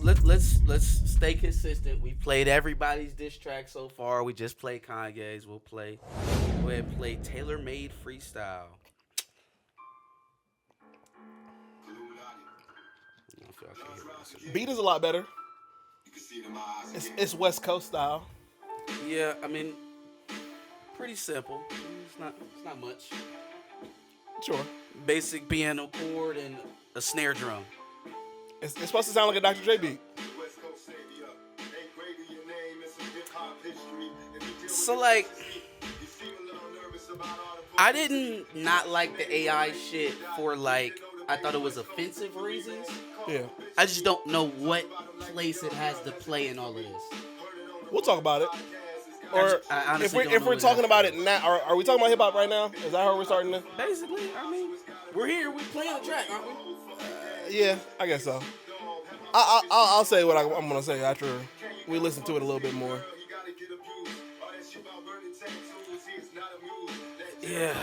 let's stay consistent. We played everybody's diss track so far. We just played Kanye's. We'll go ahead and play Tailor Made Freestyle. I don't know if y'all can hear this. Beat is a lot better. It's West Coast style. Yeah, I mean, pretty simple. It's not much. Sure. Basic piano chord and a snare drum. It's supposed to sound like a Dr. Dre beat. So like, I didn't not like the AI shit for like I thought it was offensive reasons. Yeah. I just don't know what place it has to play in all of this. We'll talk about it. Or I if honestly don't know we're what talking it about has it now, are we talking about hip hop right now? Is that how we're starting to? Basically, I mean, we're here. We playing the track, aren't we? Yeah, I guess so. I'll say what I'm gonna say after we listen to it a little bit more. Yeah.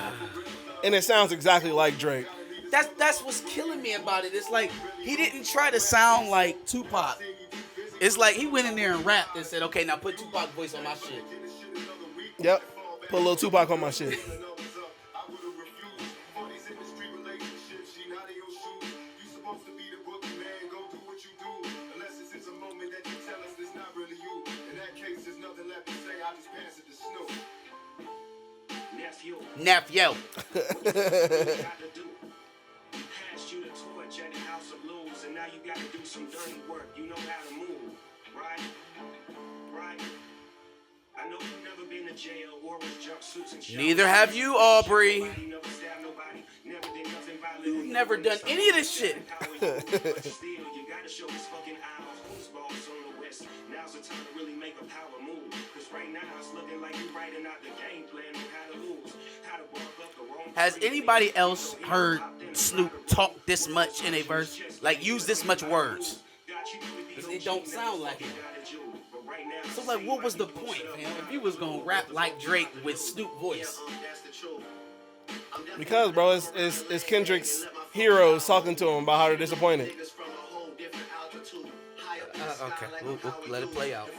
And it sounds exactly like Drake. That's what's killing me about it. It's like he didn't try to sound like Tupac. It's like he went in there and rapped and said, "Okay, now put Tupac voice on my shit." Yep. Put a little Tupac on my shit. Nephew. Neither have you, Aubrey. You've never done any of this shit. Has anybody else heard Snoop talk this much in a verse? Like, use this much words? It don't sound like it. So, like, what was the point, man? If you was gonna rap like Drake with Snoop voice? Because, bro, it's Kendrick's heroes talking to him about how they're disappointed. Okay, we'll let it play out.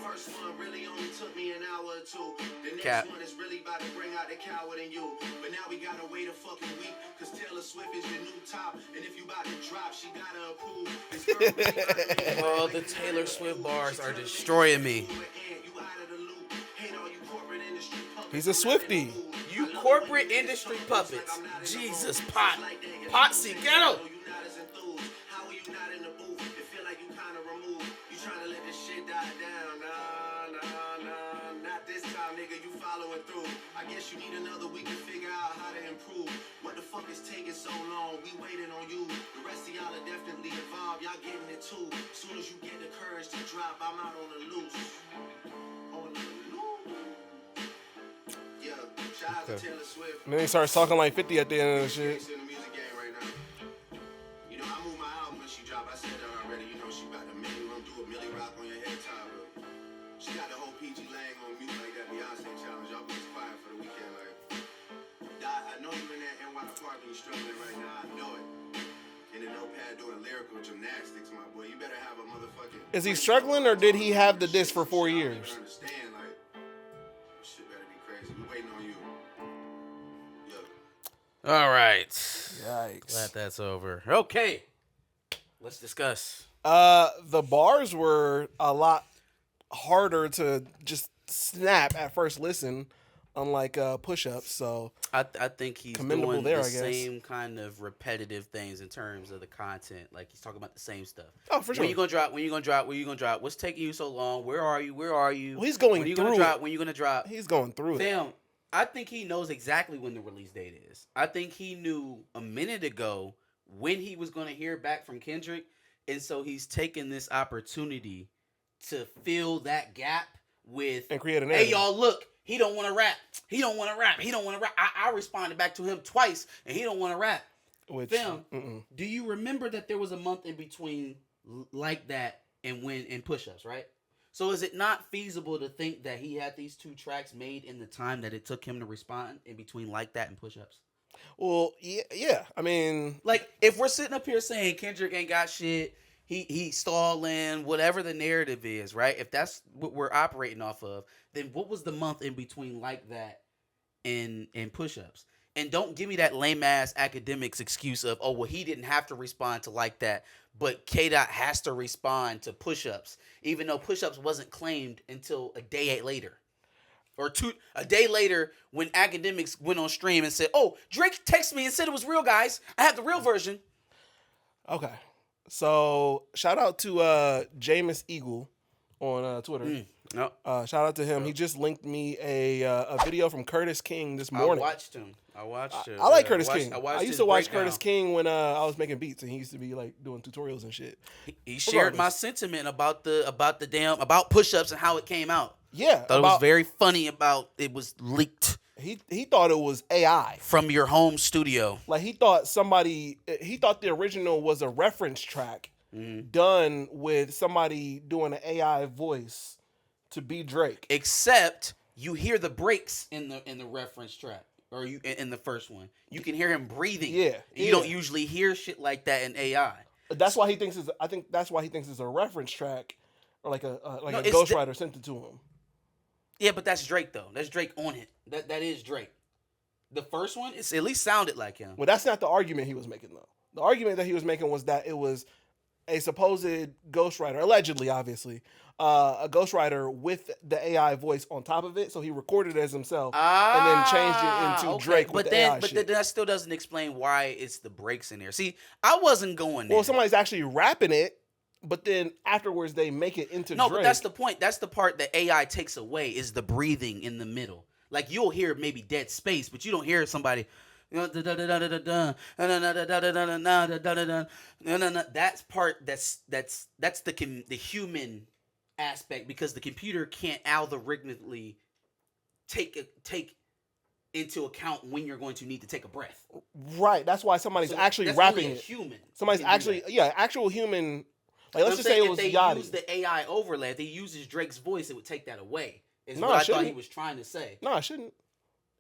Cap. But now we gotta wait a fucking week, cause Taylor Swift is your new top. And if you about to drop, she gotta approve. Oh, the Taylor Swift bars are destroying me. He's a Swiftie. You corporate industry puppets. Jesus, Potsy, ghetto. I guess you need another week to figure out how to improve. What the fuck is taking so long? We waiting on you. The rest of y'all are definitely involved. Y'all getting it too. Soon as you get the courage to drop, I'm out on the loose. On the loose. Yeah, shout out to Taylor Swift. And then he starts talking like 50 at the end of the shit. In the music game right now. You know, I moved my album when she dropped. I said that already. You know, she about to do a Millie Rock on your head top. She got the whole PG Lang on mute like that Beyonce challenge. Y'all be quiet for the weekend. Like, I know you in that NY apartment, you struggling right now. I know it. In the notepad doing lyrical gymnastics, my boy. You better have a motherfucking. Is he struggling or did he have the disc for 4 years? Understand, like, shit better be crazy. We waiting on you. Yeah. All right. Yikes. Glad that's over. Okay. Let's discuss. The bars were a lot harder to just snap at first listen, unlike push-ups. So I think he's commendable doing there, the I guess. same kind of repetitive things in terms of the content. Like he's talking about the same stuff. Oh, for sure. When you gonna drop? When you gonna drop? When you gonna drop? What's taking you so long? Where are you? Where are you? Well, he's going when you through gonna drop? it. When you gonna drop? He's going through it. Fam, I think he knows exactly when the release date is. I think he knew a minute ago when he was gonna hear back from Kendrick, and so he's taking this opportunity to fill that gap with And create an hey narrative. y'all, look, he don't want to rap. He don't want to rap. He don't want to rap. I responded back to him twice, and he don't want to rap. Which, Fam, do you remember that there was a month in between like that and push-ups, right? So is it not feasible to think that he had these two tracks made in the time that it took him to respond in between like that and push-ups? Well, yeah. I mean, Like, if we're sitting up here saying Kendrick ain't got shit, he stalling, whatever the narrative is, right? If that's what we're operating off of, then what was the month in between like that and push-ups? And don't give me that lame ass academics excuse of, oh, well, he didn't have to respond to like that, but KDOT has to respond to push-ups, even though push-ups wasn't claimed until a day later. Or a day later when academics went on stream and said, oh, Drake texted me and said it was real, guys. I have the real version. Okay. So shout out to Jameis Eagle on Twitter. No. Shout out to him. He just linked me a video from Curtis King this morning. I watched him. I like Curtis King. I used to watch Curtis King when I was making beats, and he used to be like doing tutorials and shit. He shared my sentiment about about push-ups and how it came out. Yeah, Thought it was very funny about it was leaked. He thought it was AI from your home studio. Like he thought the original was a reference track done with somebody doing an AI voice to be Drake. Except you hear the breaks in the reference track, or you in the first one. You can hear him breathing. Yeah, you don't usually hear shit like that in AI. That's why he thinks it's a reference track, or like a ghostwriter sent it to him. Yeah, but that's Drake though. That's Drake on it. That is Drake. The first one, it at least sounded like him. Well, that's not the argument he was making though. The argument that he was making was that it was a supposed ghostwriter, allegedly, obviously, a ghostwriter with the AI voice on top of it. So he recorded it as himself and then changed it into Drake with the AI shit. But that still doesn't explain why it's the breaks in there. See, I wasn't going there. Well, somebody's actually rapping it. But then afterwards, they make it into Drake. No, but that's the point. That's the part that AI takes away is the breathing in the middle. Like you'll hear maybe dead space, but you don't hear somebody. That's part. That's the human aspect because the computer can't algorithmically take into account when you're going to need to take a breath. Right. That's why somebody's actually rapping it. Human. Somebody's actually actual human. Like, let's just say it was Yachty. If they use the AI overlay, if they uses Drake's voice, it would take that away. Is what I thought he was trying to say. No, it shouldn't.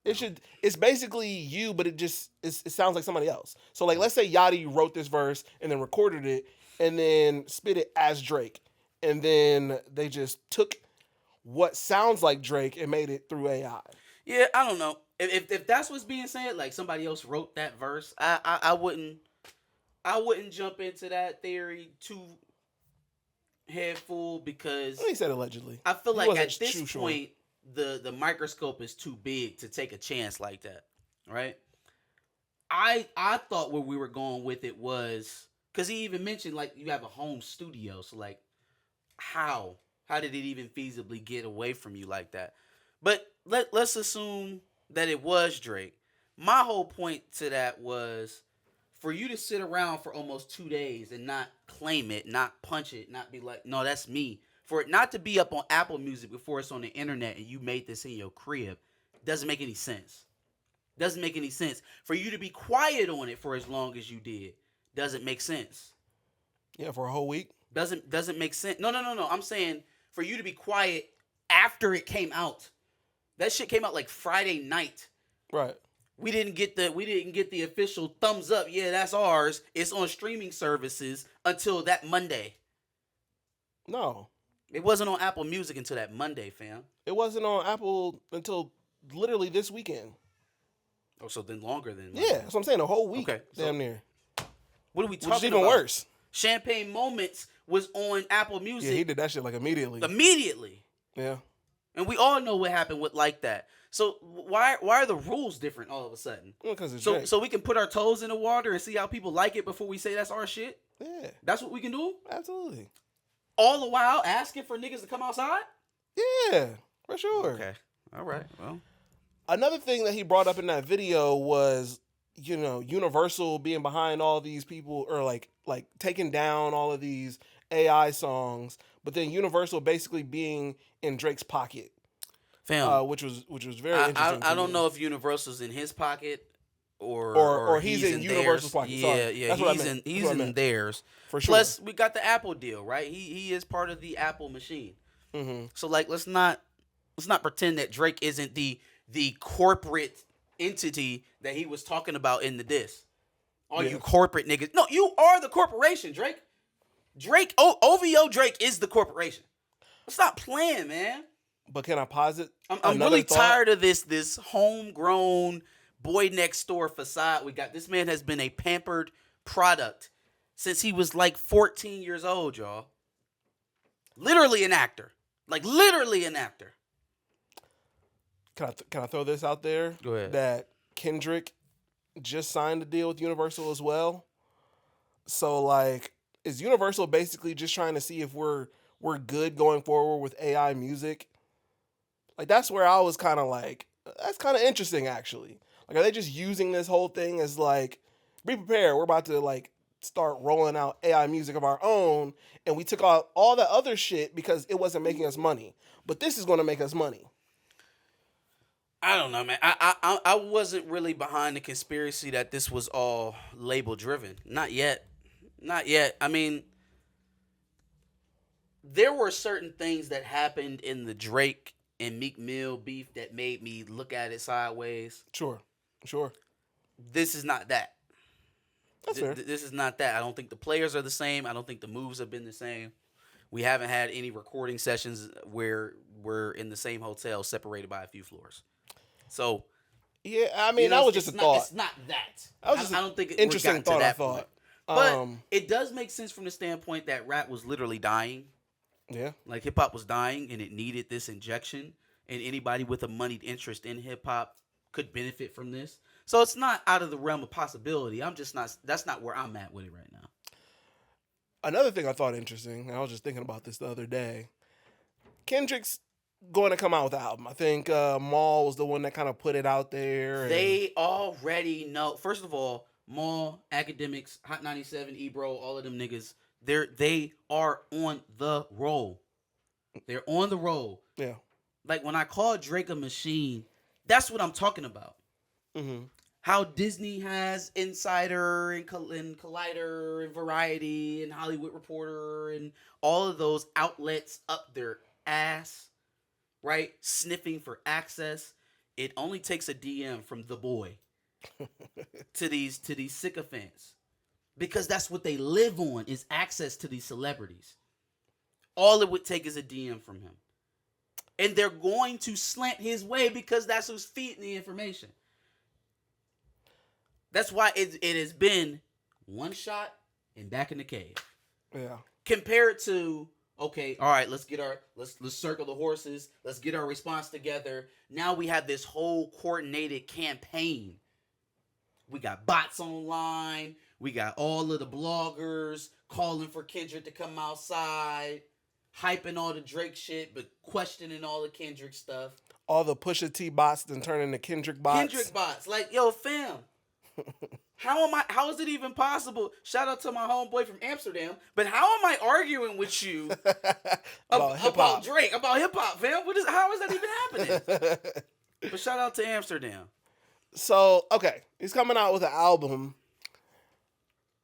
It should. It's basically you, but it sounds like somebody else. So, like, let's say Yachty wrote this verse and then recorded it and then spit it as Drake, and then they just took what sounds like Drake and made it through AI. Yeah, I don't know. If that's what's being said, like somebody else wrote that verse, I wouldn't jump into that theory too head full because he said allegedly. I feel like at this point the microscope is too big to take a chance like that, right? I thought where we were going with it was because he even mentioned like you have a home studio, so like how did it even feasibly get away from you like that? But let's assume that it was Drake. My whole point to that was for you to sit around for almost 2 days and not claim it, not punch it, not be like, no, that's me. For it not to be up on Apple Music before it's on the internet and you made this in your crib, doesn't make any sense. Doesn't make any sense. For you to be quiet on it for as long as you did, doesn't make sense. Yeah, for a whole week? Doesn't make sense. No. I'm saying for you to be quiet after it came out. That shit came out like Friday night. Right. We didn't get the official thumbs up. Yeah, that's ours. It's on streaming services until that Monday. No. It wasn't on Apple Music until that Monday, fam. It wasn't on Apple until literally this weekend. Oh, so then longer than Monday. Yeah, that's what I'm saying. A whole week. Okay. Damn near. What are we talking about? Which is even worse. Champagne Moments was on Apple Music. Yeah, he did that shit like immediately. Yeah. And we all know what happened with like that. So why are the rules different all of a sudden? Well, because it's Drake. So we can put our toes in the water and see how people like it before we say that's our shit? Yeah. That's what we can do? Absolutely. All the while asking for niggas to come outside? Yeah, for sure. Okay. All right. Well. Another thing that he brought up in that video was, Universal being behind all these people or like taking down all of these AI songs, but then Universal basically being in Drake's pocket. Fam, which was very interesting. I don't know if Universal's in his pocket or he's in Universal's pocket. Yeah, Sorry. he's in theirs. For sure. Plus, we got the Apple deal, right? He is part of the Apple machine. Mm-hmm. So like, let's not pretend that Drake isn't the corporate entity that he was talking about in the diss. All you corporate niggas. No, you are the corporation, Drake. Drake, OVO Drake is the corporation. Stop playing, man. But can I posit? I'm really tired of this homegrown boy next door facade we got. This man has been a pampered product since he was like 14 years old, y'all. Literally an actor. Like, literally an actor. Can I throw this out there? Go ahead. That Kendrick just signed a deal with Universal as well. So, like, is Universal basically just trying to see if we're good going forward with AI music? Like, that's where I was kind of like, that's kind of interesting, actually. Like, are they just using this whole thing as, like, be prepared, we're about to, like, start rolling out AI music of our own, and we took out all that other shit because it wasn't making us money. But this is going to make us money. I don't know, man. I wasn't really behind the conspiracy that this was all label driven. Not yet. Not yet. I mean, there were certain things that happened in the Drake and Meek Mill beef that made me look at it sideways. Sure. This is not that. That's fair. This is not that. I don't think the players are the same. I don't think the moves have been the same. We haven't had any recording sessions where we're in the same hotel separated by a few floors. So, yeah, I mean, that was just a thought. It's not that. That was just I don't think it interesting thought. I thought, but it does make sense from the standpoint that rap was literally dying. Yeah, like hip hop was dying, and it needed this injection. And anybody with a moneyed interest in hip hop could benefit from this. So it's not out of the realm of possibility. I'm just not. That's not where I'm at with it right now. Another thing I thought interesting, and I was just thinking about this the other day. Kendrick's going to come out with an album. I think Maul was the one that kind of put it out there. They already know. First of all, Maul, Academics, Hot 97, Ebro, all of them niggas, they are on the roll. They're on the roll. Yeah. Like when I call Drake a machine, that's what I'm talking about. Mm-hmm. How Disney has Insider and Collider and Variety and Hollywood Reporter and all of those outlets up their ass, right? Sniffing for access. It only takes a DM from the boy to these sycophants, because that's what they live on, is access to these celebrities. All it would take is a DM from him, and they're going to slant his way because that's who's feeding the information. That's why it has been one shot and back in the cave. Yeah. Compared to, okay, all right, let's circle the horses. Let's get our response together. Now we have this whole coordinated campaign. We got bots online. We got all of the bloggers calling for Kendrick to come outside, hyping all the Drake shit, but questioning all the Kendrick stuff. All the Pusha T bots then turn into Kendrick bots. Kendrick bots. Like, yo, fam. How is it even possible? Shout out to my homeboy from Amsterdam. But how am I arguing with you about Drake, about hip hop, fam? How is that even happening? But shout out to Amsterdam. So, okay, he's coming out with an album.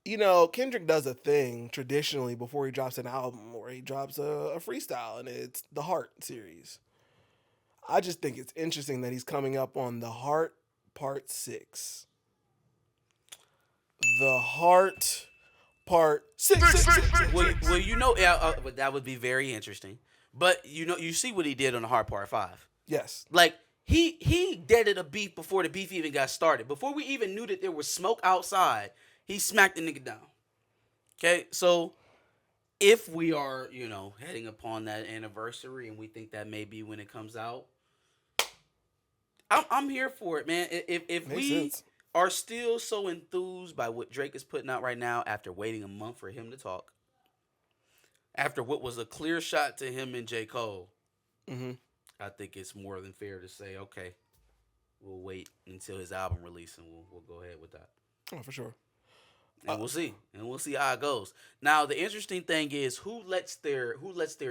You know, Kendrick does a thing traditionally before he drops an album where he drops a freestyle, and it's the Heart series. I just think it's interesting that he's coming up on the Heart Part 6. The Heart Part 6. Well, you know, that would be very interesting. But you see what he did on the Heart Part 5. Yes. Like, he deaded a beef before the beef even got started. Before we even knew that there was smoke outside, he smacked the nigga down. Okay, so if we are, heading upon that anniversary and we think that may be when it comes out, I'm here for it, man. If Makes we sense. Are still so enthused by what Drake is putting out right now after waiting a month for him to talk, after what was a clear shot to him and J. Cole, I think it's more than fair to say, okay, we'll wait until his album release and we'll go ahead with that. Oh, for sure. And we'll see. And we'll see how it goes. Now, the interesting thing is who lets their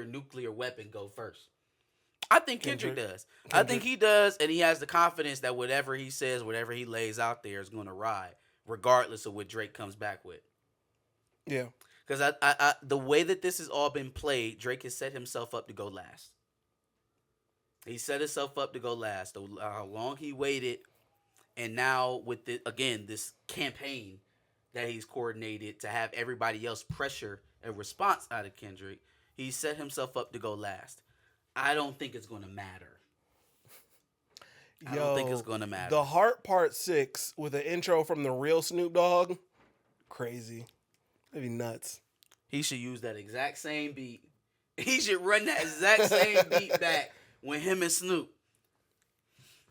nuclear weapon go first? I think Kendrick does. I think he does, and he has the confidence that whatever he says, whatever he lays out there is going to ride, regardless of what Drake comes back with. Yeah. Because I the way that this has all been played, Drake has set himself up to go last. He set himself up to go last. How long he waited, and now with this campaign that he's coordinated to have everybody else pressure a response out of Kendrick, he set himself up to go last. I don't think it's going to matter. I don't think it's going to matter. The Heart Part 6 with an intro from the real Snoop Dogg, crazy. That'd be nuts. He should use that exact same beat. He should run that exact same beat back with him and Snoop.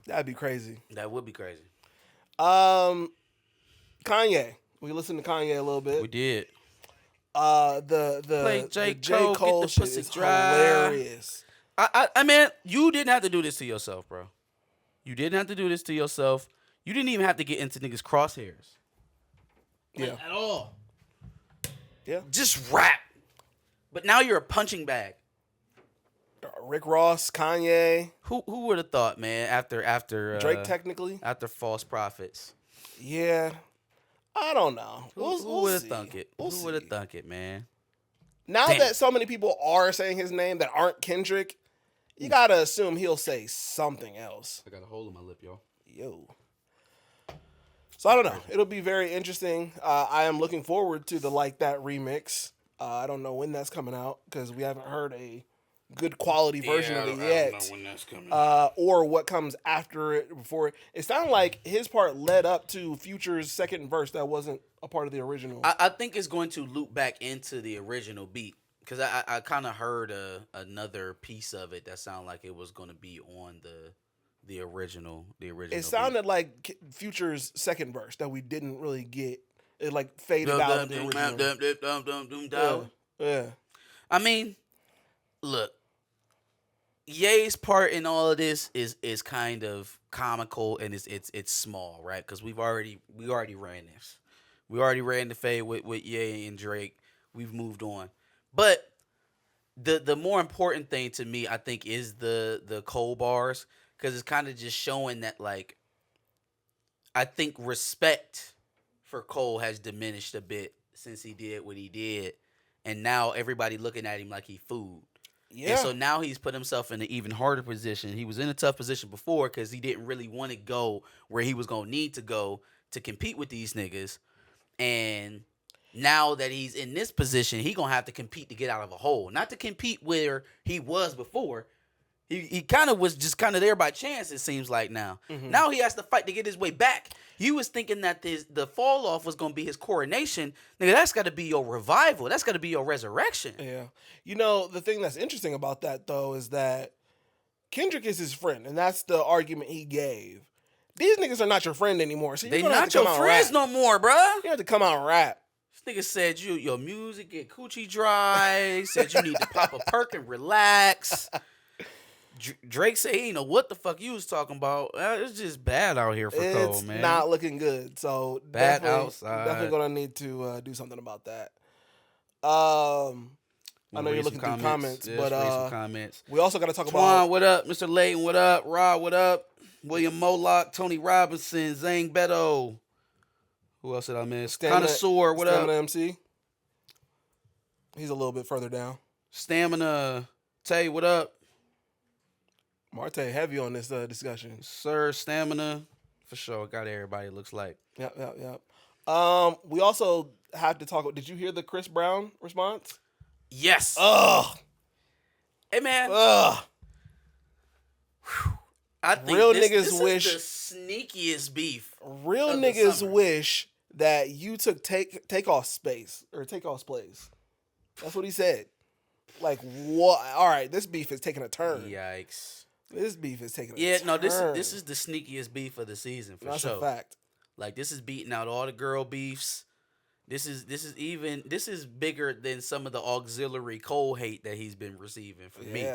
That'd be crazy. That would be crazy. Kanye. We listened to Kanye a little bit. We did. The J. J. Cole, get the shit pussy is dry. hilarious. I mean, you didn't have to do this to yourself, bro. You didn't have to do this to yourself. You didn't even have to get into niggas' crosshairs. Yeah. At all. Yeah. Just rap. But now you're a punching bag. Rick Ross, Kanye, Who would have thought, man, after Drake technically. after False Prophets? Yeah. I don't know. Who would have thunk it? We'll Who would have see. thunk it, man? Now Damn. that so many people are saying his name that aren't Kendrick, you gotta assume he'll say something else. I got a hole in my lip, y'all. Yo. So I don't know. It'll be very interesting. I am looking forward to the Like That remix. I don't know when that's coming out because we haven't heard a good quality version of it yet. I don't know when that's coming. Or what comes after it before it. It sounded like his part led up to Future's second verse that wasn't a part of the original. I think it's going to loop back into the original beat because I kind of heard another piece of it that sounded like it was going to be on the original. It sounded like Future's second verse that we didn't really get. It like faded out of the original. Yeah. I mean, look, Ye's part in all of this is kind of comical and it's small, right? Because we already ran this. We already ran the fade with Ye and Drake. We've moved on. But the more important thing to me, I think, is the Cole bars, because it's kind of just showing that, like, I think respect for Cole has diminished a bit since he did what he did, and now everybody looking at him like he food. Yeah. And so now he's put himself in an even harder position. He was in a tough position before because he didn't really want to go where he was going to need to go to compete with these niggas. And now that he's in this position, he going to have to compete to get out of a hole. Not to compete where he was before. He kind of was just kind of there by chance, it seems like now. Mm-hmm. Now he has to fight to get his way back. You was thinking that the fall off was going to be his coronation. Nigga, that's got to be your revival. That's got to be your resurrection. Yeah. You know, the thing that's interesting about that, though, is that Kendrick is his friend, and that's the argument he gave. These niggas are not your friend anymore, so you're they gonna have not to come your out friends rap. no more, bruh. You have to come out and rap. This nigga said your music get coochie dry. He said you need to pop a perk and relax. Drake said he didn't know what the fuck you was talking about. It's just bad out here for Cole, man. It's not looking good. So bad outside. Definitely gonna need to do something about that. I know you're looking through comments, yeah, but some comments. We also got to talk Twan, about what up? Mr. Layton, what up? Rod, what up? William Moloch, Tony Robinson, Zane Beto. Who else did I miss? Connoisseur, what Stamina up? MC. He's a little bit further down. Stamina, Tay, what up? Marte heavy on this discussion. Sir, Stamina, for sure. Got everybody, it looks like. Yep. We also have to talk. Did you hear the Chris Brown response? Yes. Ugh. Hey, man. Ugh. I think real this niggas wish is the sneakiest beef. Real niggas wish that you took Takeoff's space or Takeoff's place. That's what he said. Like, what? All right, this beef is taking a turn. Yikes. This beef is taking a turn. Yeah, no, this is the sneakiest beef of the season for sure. That's a fact. Like, this is beating out all the girl beefs. This is bigger than some of the auxiliary Cole hate that he's been receiving from me.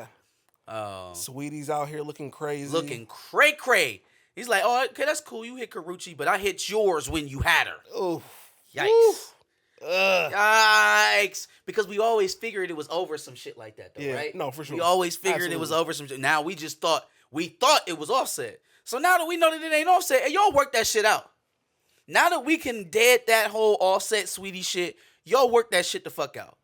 Sweetie's out here looking crazy. Looking cray-cray. He's like, oh, okay, that's cool. You hit Karuchi, but I hit yours when you had her. Oof. Yikes. Yikes. Because we always figured it was over some shit like that, though, right? No, for sure. We always figured it was over some shit. Now we thought it was Offset. So now that we know that it ain't Offset, hey, y'all work that shit out. Now that we can dead that whole Offset Sweetie shit, y'all work that shit the fuck out.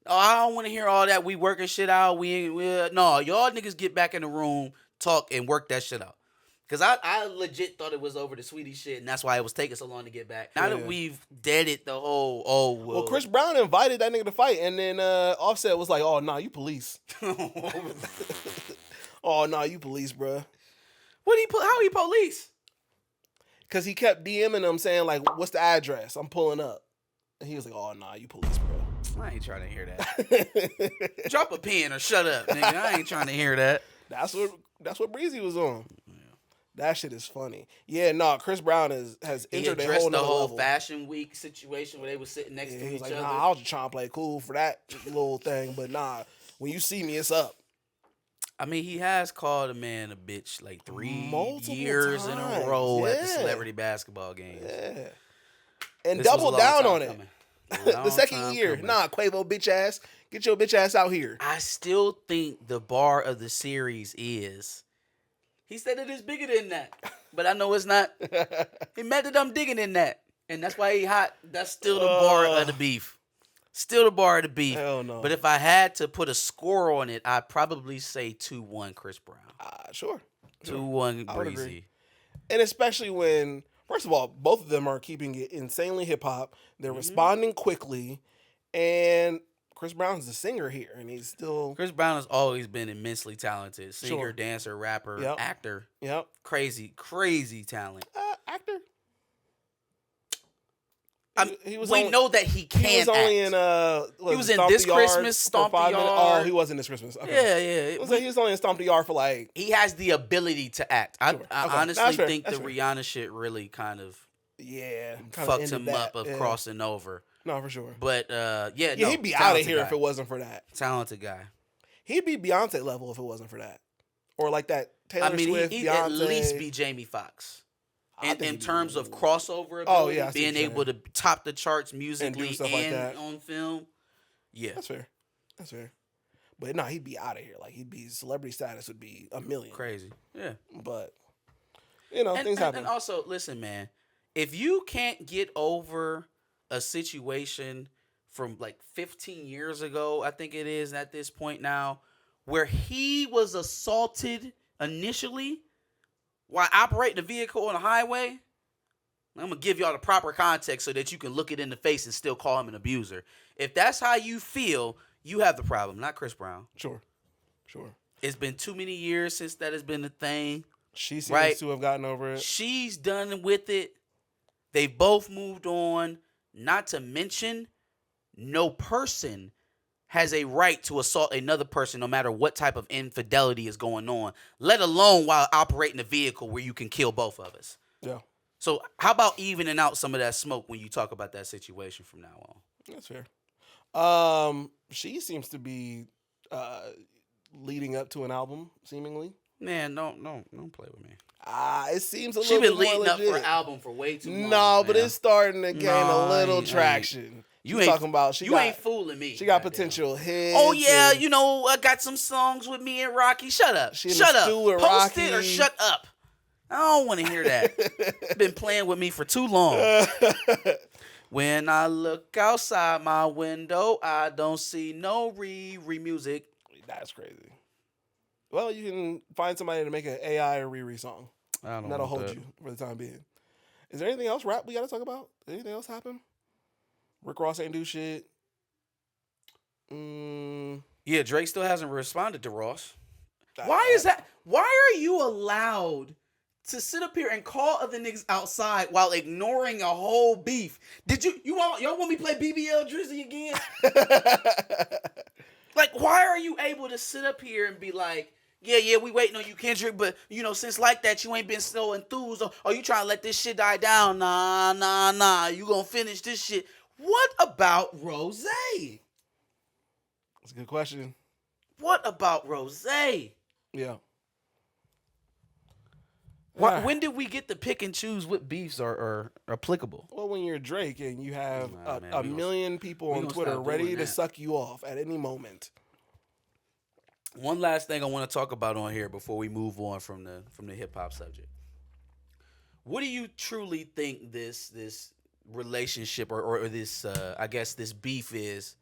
Oh, I don't want to hear all that. We working shit out. No, y'all niggas get back in the room, talk, and work that shit out. Because I legit thought it was over the Sweetie shit, and that's why it was taking so long to get back. Now that we've deaded the whole, well, Chris Brown invited that nigga to fight, and then Offset was like, "Oh, nah, you police." Oh, nah, you police, bruh. How he police? Because he kept DMing him saying, like, what's the address? I'm pulling up. And he was like, oh, nah, you police, bro. I ain't trying to hear that. Drop a pen or shut up, nigga. I ain't trying to hear that. That's what Breezy was on. That shit is funny. Yeah, no, Chris Brown has entered a whole the whole level. Fashion Week situation where they was sitting next to He each was like, other. nah, I was just trying to play cool for that little thing, but nah, when you see me, it's up. I mean, he has called a man a bitch like Multiple years in a times. row at the Yeah. celebrity basketball games. Yeah. And This was a double long down time on it. coming. The second year. Coming. Nah, Quavo bitch ass. Get your bitch ass out here. I still think the bar of the series is. He said it is bigger than that, but I know it's not. He meant that I'm digging in that, and that's why he hot. That's still the bar of the beef. Still the bar of the beef. Hell no. But if I had to put a score on it, I'd probably say 2-1 Chris Brown. Sure. 2-1 I would Breezy. agree. And especially when, first of all, both of them are keeping it insanely hip hop. They're responding quickly, and Chris Brown's the singer here, and he's still. Chris Brown has always been immensely talented. Singer, Sure. dancer, rapper, Yep. actor. Yep. Crazy, crazy talent. Actor. We know that he can He was only act. in He was in Stomp This the Yard Christmas, for Stomp the 5 minutes. Yard. Oh, he wasn't this Christmas. Okay. Yeah. He was only in Stomp the Yard for like. He has the ability to act. Sure. I Okay. honestly That's fair. think That's the fair. Rihanna shit really kind of Yeah. kinda fucked ended him that. up of Yeah. crossing over. No, for sure. But Yeah, no, he'd be out of talented here guy. if it wasn't for that. Talented guy. He'd be Beyonce level if it wasn't for that. Or like that Taylor I mean, Swift, he'd Beyonce. at least be Jamie Foxx. I think In he'd be- terms of crossover ability, Oh, yeah, I see being what you're able to top the charts musically stuff like that. on film. Yeah. That's fair. That's fair. But no, he'd be out of here. Like celebrity status would be a million. Crazy. Yeah. But things happen. And also, listen, man, if you can't get over a situation from like 15 years ago, I think it is at this point now, where he was assaulted initially while operating a vehicle on the highway, I'm going to give y'all the proper context so that you can look it in the face and still call him an abuser. If that's how you feel, you have the problem, not Chris Brown. Sure. It's been too many years since that has been a thing. She seems Right. to have gotten over it. She's done with it. They both moved on. Not to mention, no person has a right to assault another person no matter what type of infidelity is going on, let alone while operating a vehicle where you can kill both of us. Yeah. So how about evening out some of that smoke when you talk about that situation from now on? That's fair. She seems to be leading up to an album, seemingly. Man, don't play with me. It seems a She little been bit more leading up for legit. an album for way too long. No, but fam. it's starting to gain No, a little I ain't. traction. You She's ain't talking about you ain't fooling me. She got goddamn. potential hits. Oh yeah, and I got some songs with me and Rocky. Shut up. She in Shut the up. stew with Post it or Rocky. shut up. I don't want to hear that. Been playing with me for too long. When I look outside my window, I don't see no Riri music. That's crazy. Well, you can find somebody to make an AI or Riri song. I don't And that'll want hold that. you for the time being. Is there anything else rap we got to talk about? Anything else happen? Rick Ross ain't do shit. Yeah, Drake still hasn't responded to Ross. Why is that? Why are you allowed to sit up here and call other niggas outside while ignoring a whole beef? Y'all want me to play BBL Drizzy again? Like, why are you able to sit up here and be like, yeah, we waiting on you, Kendrick, but, since like that, you ain't been so enthused, or you trying to let this shit die down? Nah, you gonna finish this shit. What about Rose? That's a good question. What about Rose? Yeah. When did we get to pick and choose what beefs are applicable? Well, when you're Drake and you have Nah, man, a we gonna- million people we on gonna Twitter stop ready doing to that. suck you off at any moment. One last thing I want to talk about on here before we move on from the hip hop subject. What do you truly think this relationship or this I guess this beef is?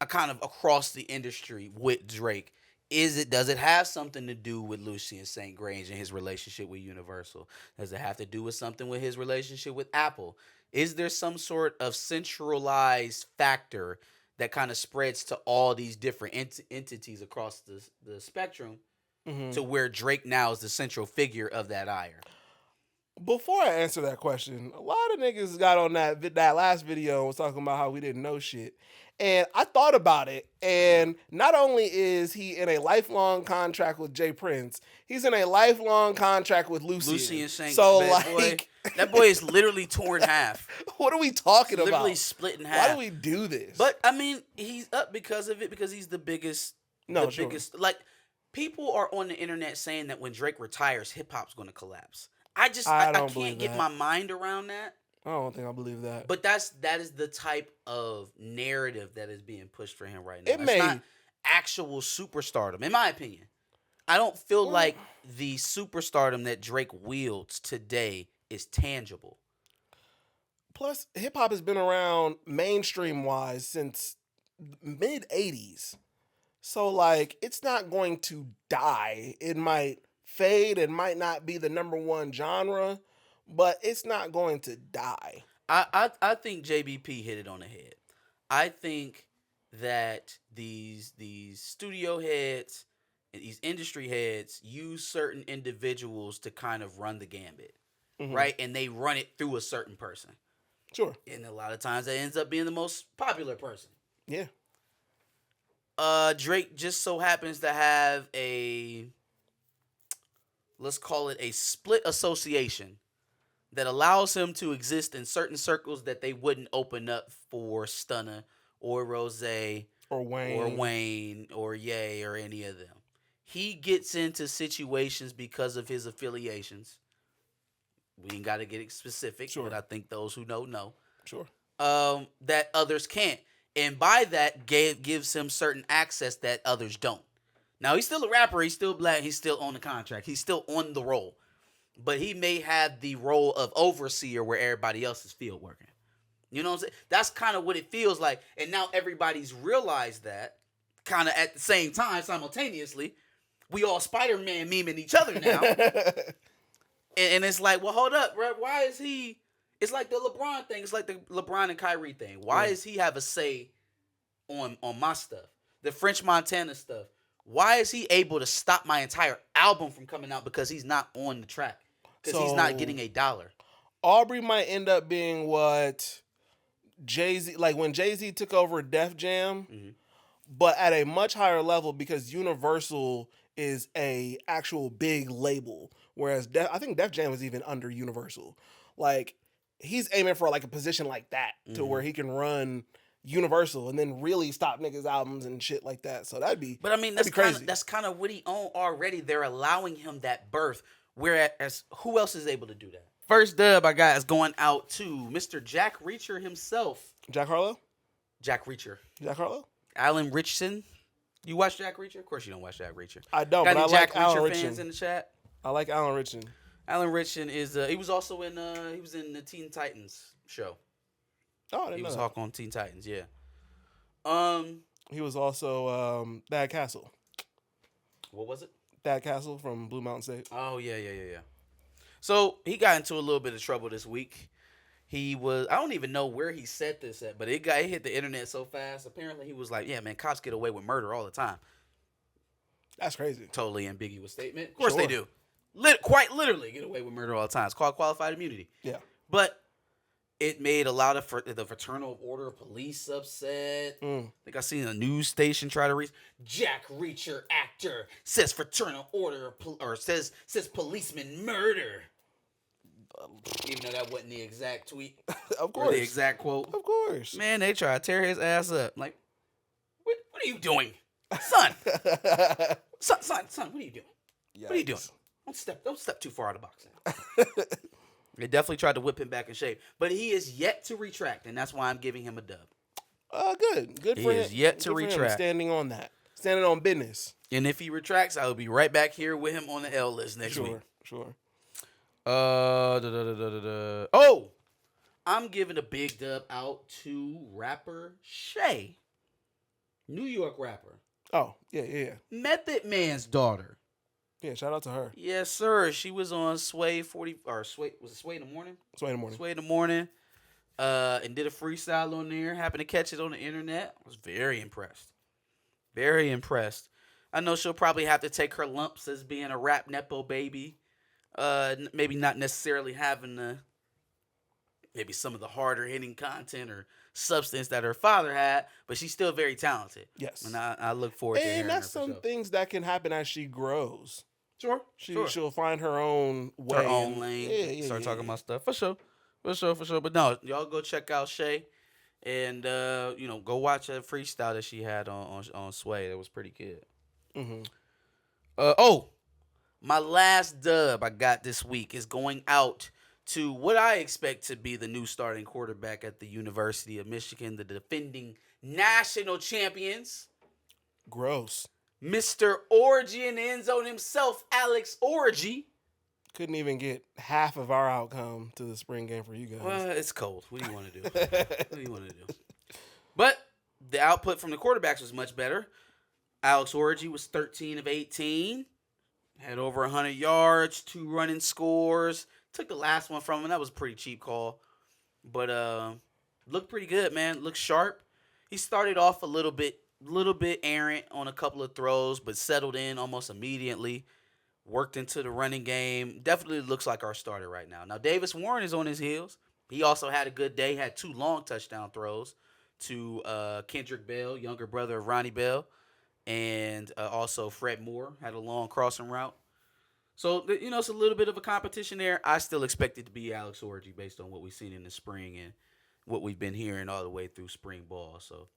Kind of across the industry with Drake. Does it have something to do with Lucien St. Grange and his relationship with Universal? Does it have to do with something with his relationship with Apple? Is there some sort of centralized factor that kind of spreads to all these different entities across the spectrum to where Drake now is the central figure of that ire? Before I answer that question, a lot of niggas got on that last video and was talking about how we didn't know shit. And I thought about it, and not only is he in a lifelong contract with Jay Prince, he's in a lifelong contract with Lucien St. So, like, that boy is literally torn in half. What are we talking about? Literally split in half. Why do we do this? But I mean, he's up because of it, because he's the biggest. Biggest. Like, people are on the internet saying that when Drake retires, hip hop's going to collapse. I can't get my mind around that. I don't think I believe that. But that is the type of narrative that is being pushed for him right now. It's not actual superstardom, in my opinion. I don't feel like the superstardom that Drake wields today is tangible. Plus, hip hop has been around mainstream wise since mid 80s. So, like, it's not going to die. It might fade. It might not be the number one genre, but it's not going to die. I think JBP hit it on the head. I think that these studio heads and these industry heads use certain individuals to kind of run the gambit, right? And they run it through a certain person. Sure. And a lot of times that ends up being the most popular person. Yeah. Drake just so happens to have let's call it a split association that allows him to exist in certain circles that they wouldn't open up for Stunna or Rose or Wayne or Ye or any of them. He gets into situations because of his affiliations. We ain't got to get specific, sure. But I think those who know. Sure. That others can't. And by that, gives him certain access that others don't. Now, he's still a rapper. He's still black. He's still on the contract. He's still on the roll. But he may have the role of overseer where everybody else is field working. You know what I'm saying? That's kind of what it feels like. And now everybody's realized that kind of at the same time, simultaneously. We all Spider-Man memeing each other now. and it's like, well, hold up, bro. Why is he... It's like the LeBron thing. It's like the LeBron and Kyrie thing. Why does he have a say on my stuff? The French Montana stuff. Why is he able to stop my entire album from coming out because he's not on the track? Because he's not getting $1. Aubrey might end up being what Jay-Z, like when Jay-Z took over Def Jam, but at a much higher level because Universal is a actual big label, whereas I think Def Jam is even under Universal. Like, he's aiming for like a position like that to where he can run Universal and then really stop niggas' albums and shit like that. So that'd be, but I mean, that's crazy. That's kind of what he owned already. They're allowing him that berth. Whereas who else is able to do that? First dub I got is going out to Mr. Jack Reacher himself. Jack Harlow? Jack Reacher. Jack Harlow? Alan Richardson. You watch Jack Reacher? Of course you don't watch Jack Reacher. I don't, got but any I Jack like Alan Reacher Richardson. fans in the chat? I like Alan Richardson. Alan Richardson is he was also in he was in the Teen Titans show. Oh, I didn't know he was that. Hawk on Teen Titans, yeah. He was also Thad Castle. What was it? Thad Castle from Blue Mountain State. Oh yeah. So he got into a little bit of trouble this week. I don't even know where he said this at, but it hit the internet so fast. Apparently he was like, yeah, man, cops get away with murder all the time. That's crazy. Totally ambiguous statement. Of course they do. Quite literally get away with murder all the time. It's called qualified immunity. Yeah. But it made a lot of the Fraternal Order of Police upset. I think I seen a news station try to reach Jack Reacher actor says Fraternal Order or says policeman murder. Even though that wasn't the exact tweet. Of course. Or the exact quote. Of course. Man, they try to tear his ass up. Like, what are you doing? Son, what are you doing? Yikes. What are you doing? Don't step too far out of the box now. They definitely tried to whip him back in shape. But he is yet to retract, and that's why I'm giving him a dub. Good for him. He is yet to Good for him. retract. Standing on that. Standing on business. And if he retracts, I will be right back here with him on the L list next week. Sure. Oh, I'm giving a big dub out to rapper Shay. New York rapper. Oh, yeah. Method Man's daughter. Yeah, shout out to her. Yes, sir. She was on Sway 40 or Sway, was it Sway in the morning? Sway in the morning. Sway in the morning. And did a freestyle on there. Happened to catch it on the internet. I was very impressed. Very impressed. I know she'll probably have to take her lumps as being a rap nepo baby. Maybe not necessarily having maybe some of the harder hitting content or substance that her father had, but she's still very talented. Yes. And I look forward to hearing And that's her for some sure. things that can happen as she grows. Sure. She'll find her own way. Her own lane. Start talking about stuff. For sure. But no, y'all go check out Shay. And go watch a freestyle that she had on Sway. That was pretty good. Mm-hmm. My last dub I got this week is going out to what I expect to be the new starting quarterback at the University of Michigan, the defending national champions, Gross. Mr. Orgy in the end zone himself, Alex Orgy. Couldn't even get half of our outcome to the spring game for you guys. Well, it's cold. What do you want to do? But the output from the quarterbacks was much better. Alex Orgy was 13 of 18. Had over 100 yards, 2 running scores. Took the last one from him. That was a pretty cheap call. But looked pretty good, man. Looked sharp. He started off a little bit errant on a couple of throws, but settled in almost immediately. Worked into the running game. Definitely looks like our starter right now. Now, Davis Warren is on his heels. He also had a good day. Had 2 long touchdown throws to Kendrick Bell, younger brother of Ronnie Bell. And also Fred Moore had a long crossing route. So, it's a little bit of a competition there. I still expect it to be Alex Orgy based on what we've seen in the spring and what we've been hearing all the way through spring ball. So,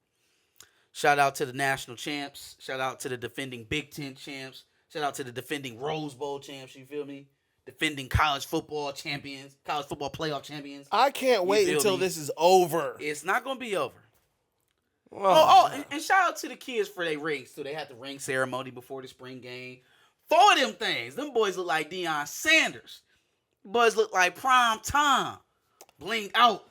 shout out to the national champs. Shout out to the defending Big Ten champs. Shout out to the defending Rose Bowl champs, you feel me? Defending college football champions, college football playoff champions. I can't wait until this is over. It's not going to be over. Oh, And shout out to the kids for their rings, too. They had the ring ceremony before the spring game. 4 of them things. Them boys look like Deion Sanders. Boys look like prime time. Blinged out.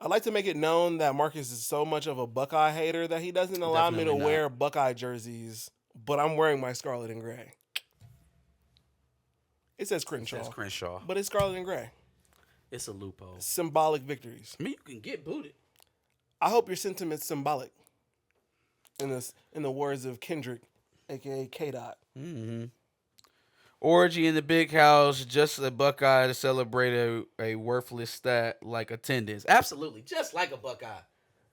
I'd like to make it known that Marcus is so much of a Buckeye hater that he doesn't allow me to wear Buckeye jerseys, but I'm wearing my scarlet and gray. It says Crenshaw. But it's scarlet and gray. It's a loophole. Symbolic victories. I mean, you can get booted. I hope your sentiment's symbolic. In the words of Kendrick, a.k.a. K-Dot. Mm-hmm. Orgy in the big house, just a Buckeye to celebrate a worthless stat like attendance. Absolutely, just like a Buckeye.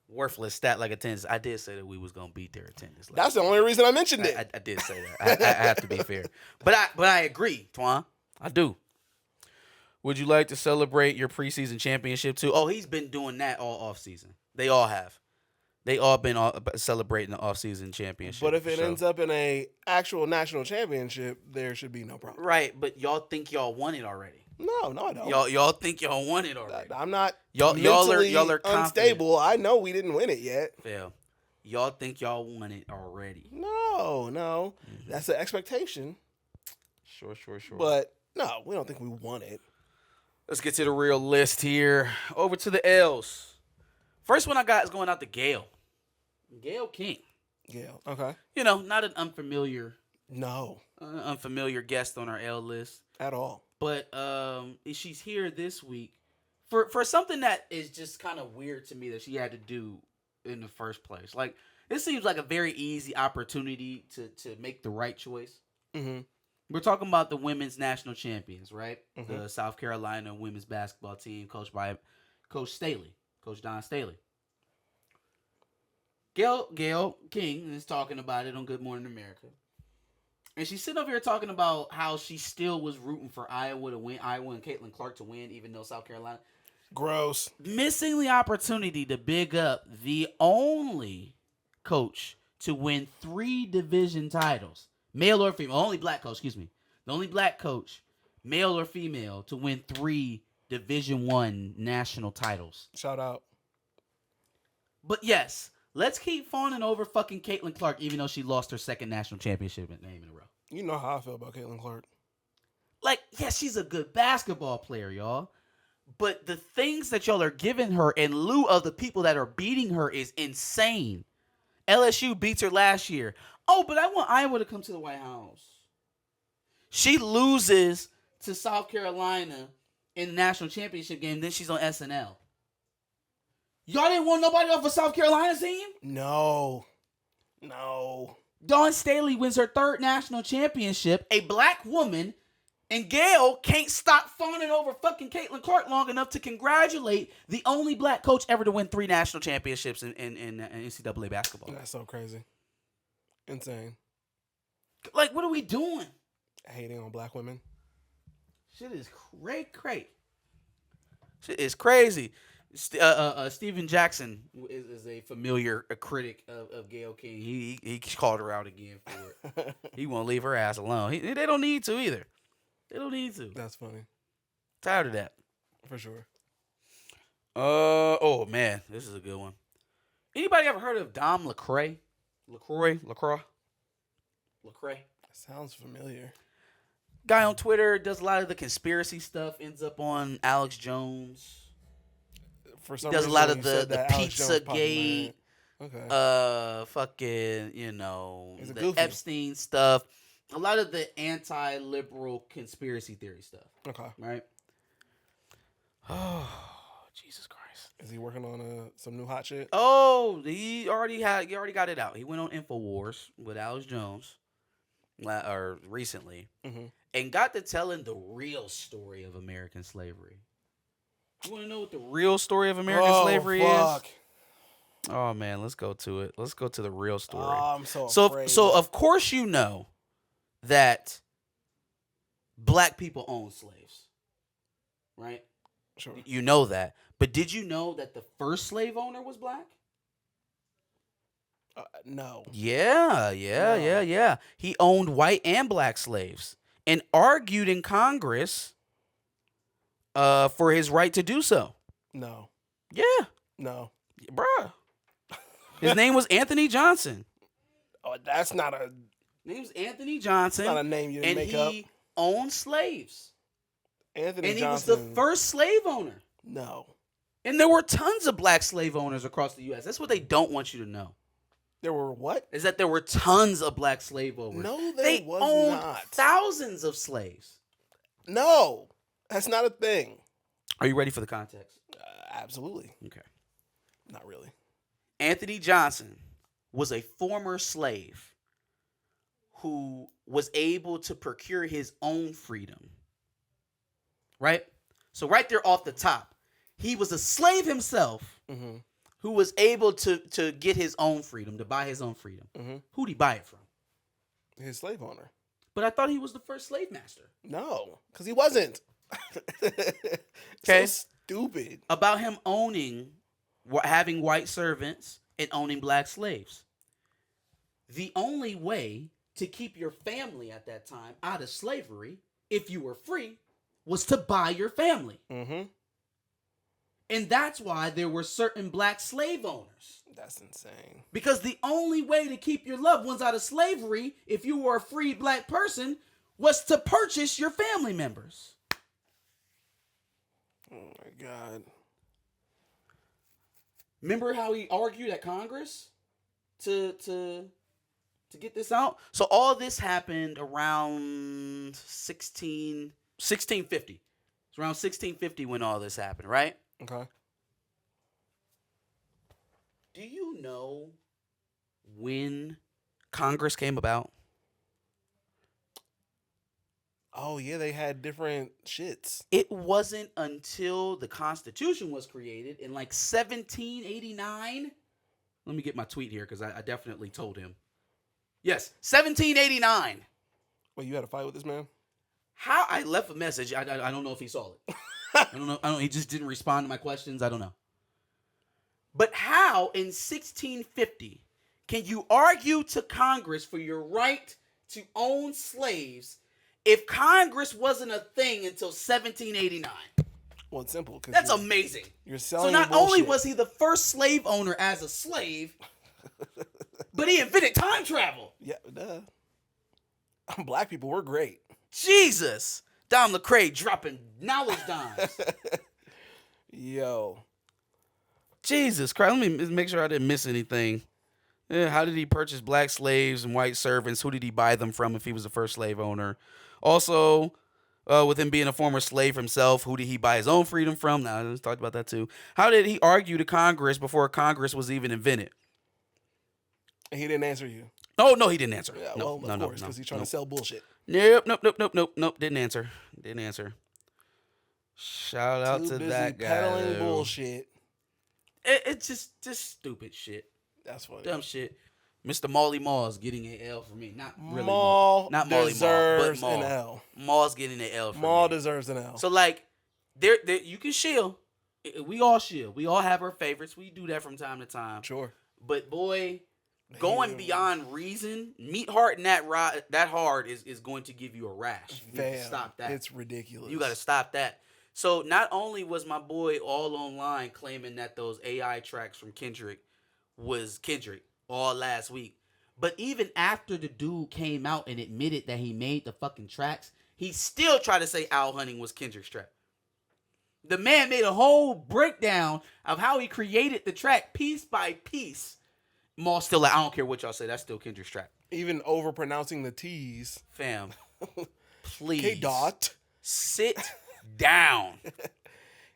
Worthless stat like attendance. I did say that we was going to beat their attendance. That's the only reason I mentioned it. I did say that. I have to be fair. But I agree, Twan. I do. Would you like to celebrate your preseason championship too? Oh, he's been doing that all offseason. They all have. They all been celebrating the offseason championship. But if it ends up in a actual national championship, there should be no problem. Right, but y'all think y'all won it already. No, I don't. Y'all think y'all won it already. I'm not y'all are unstable. I know we didn't win it yet. Phil, y'all think y'all won it already. No. Mm-hmm. That's an expectation. Sure. But no, we don't think we won it. Let's get to the real list here. Over to the L's. First one I got is going out to Gail. Gail King. Gail, okay. Not an unfamiliar guest on our L list. At all. But she's here this week for something that is just kind of weird to me that she had to do in the first place. Like, it seems like a very easy opportunity to make the right choice. Mm-hmm. We're talking about the women's national champions, right? Mm-hmm. The South Carolina women's basketball team coached by Coach Don Staley. Gail King is talking about it on Good Morning America. And she's sitting over here talking about how she still was rooting for Iowa to win, Iowa and Caitlin Clark to win, even though South Carolina. Gross. Missing the opportunity to big up the only coach to win 3 division titles. Male or female. Only black coach, excuse me. The only black coach, male or female, to win 3 Division I national titles. Shout out. But yes, let's keep fawning over fucking Caitlin Clark, even though she lost her second national championship name in a row. You know how I feel about Caitlin Clark. Like, yes, she's a good basketball player, y'all. But the things that y'all are giving her in lieu of the people that are beating her is insane. LSU beats her last year. Oh, but I want Iowa to come to the White House. She loses to South Carolina in the national championship game. Then she's on SNL. Y'all didn't want nobody off of South Carolina's team? No. Dawn Staley wins her third national championship. A black woman. And Gail can't stop fawning over fucking Caitlin Clark long enough to congratulate the only black coach ever to win 3 national championships in NCAA basketball. That's so crazy. Insane. Like, what are we doing? Hating on black women. Shit is cray. Shit is crazy. Steven Jackson is a familiar critic of Gail King. He called her out again for it. He won't leave her ass alone. They don't need to either. They don't need to. That's funny. Tired of that. For sure. Oh man, this is a good one. Anybody ever heard of Dom LaCroix? LaCroix? Sounds familiar. Guy on Twitter does a lot of the conspiracy stuff. Ends up on Alex Jones. For some Does a reason, lot of you the said that Alex Jones popped in my Pizzagate. head. Okay. Fucking, you know, He's a the goofy. Epstein stuff. A lot of the anti-liberal conspiracy theory stuff. Okay. Right? Oh, Jesus Christ. Is he working on some new hot shit? Oh, he already got it out. He went on InfoWars with Alex Jones recently and got to telling the real story of American slavery. You want to know what the real story of American slavery is? Oh man, let's go to it. Let's go to the real story. Oh, I'm so afraid. So of course you know that black people own slaves, right? Sure. You know that. But did you know that the first slave owner was black? No. Yeah. He owned white and black slaves and argued in Congress for his right to do so. No. Yeah. No. Bruh. His name was Anthony Johnson. Oh, that's not a... His name's Anthony Johnson. That's not a name you didn't make up. And he owned slaves. Anthony Johnson. And he Johnson. was the first slave owner. No. And there were tons of black slave owners across the U.S. That's what they don't want you to know. There were what? Is that there were tons of black slave owners. No, they was owned not. thousands of slaves. No. That's not a thing. Are you ready for the context? Absolutely. Okay. Not really. Anthony Johnson was a former slave who was able to procure his own freedom. Right? So right there off the top, he was a slave himself who was able to get his own freedom, to buy his own freedom. Who'd he buy it from? His slave owner. But I thought he was the first slave master. No, because he wasn't. Okay. So stupid. About him having white servants and owning black slaves. The only way to keep your family at that time out of slavery, if you were free, was to buy your family. And that's why there were certain black slave owners. That's insane. Because the only way to keep your loved ones out of slavery, if you were a free black person, was to purchase your family members. Oh my God. Remember how he argued at Congress to get this out? So all this happened around 1650. It's around 1650 when all this happened, right? Okay. Do you know when Congress came about? Oh, yeah, they had different shits. It wasn't until the Constitution was created in like 1789. Let me get my tweet here because I definitely told him. Yes, 1789. Wait, you had a fight with this man? How I left a message. I don't know if he saw it. I don't know. He just didn't respond to my questions. I don't know. But how in 1650 can you argue to Congress for your right to own slaves if Congress wasn't a thing until 1789? Well, it's simple. That's amazing. You're selling So not bullshit. only was he the first slave owner as a slave, but he invented time travel. Yeah, duh. Black people, we're great. Jesus. Dom LaCroix dropping knowledge dimes. Yo. Jesus Christ. Let me make sure I didn't miss anything. Yeah, how did he purchase black slaves and white servants? Who did he buy them from if he was the first slave owner? Also, with him being a former slave himself, who did he buy his own freedom from? Now, let's talk about that too. How did he argue to Congress before Congress was even invented? He didn't answer you. Oh, no, he didn't answer. Yeah, No, well, of course, because he's trying to sell bullshit. Nope. Didn't answer. Shout out Too to busy that guy. peddling bullshit. It's just stupid shit. That's funny. Dumb shit. Mr. Molly Mall's getting an L for me. Not really Maul Not Molly deserves Mall, but an Maul. L. Maul's getting an L for Maul me. deserves an L. So like, there you can shill. We all shill. We all have our favorites. We do that from time to time. Sure. But boy, going beyond reason, meat heart and that hard is going to give you a rash. You need to stop that. It's ridiculous. You got to stop that. So not only was my boy all online claiming that those AI tracks from Kendrick was Kendrick all last week, but even after the dude came out and admitted that he made the fucking tracks, he still tried to say Owl Hunting was Kendrick's track. The man made a whole breakdown of how he created the track piece by piece. Maul still like, I don't care what y'all say, that's still Kendrick's track. Even overpronouncing the T's. Fam, please. K-Dot. Sit down.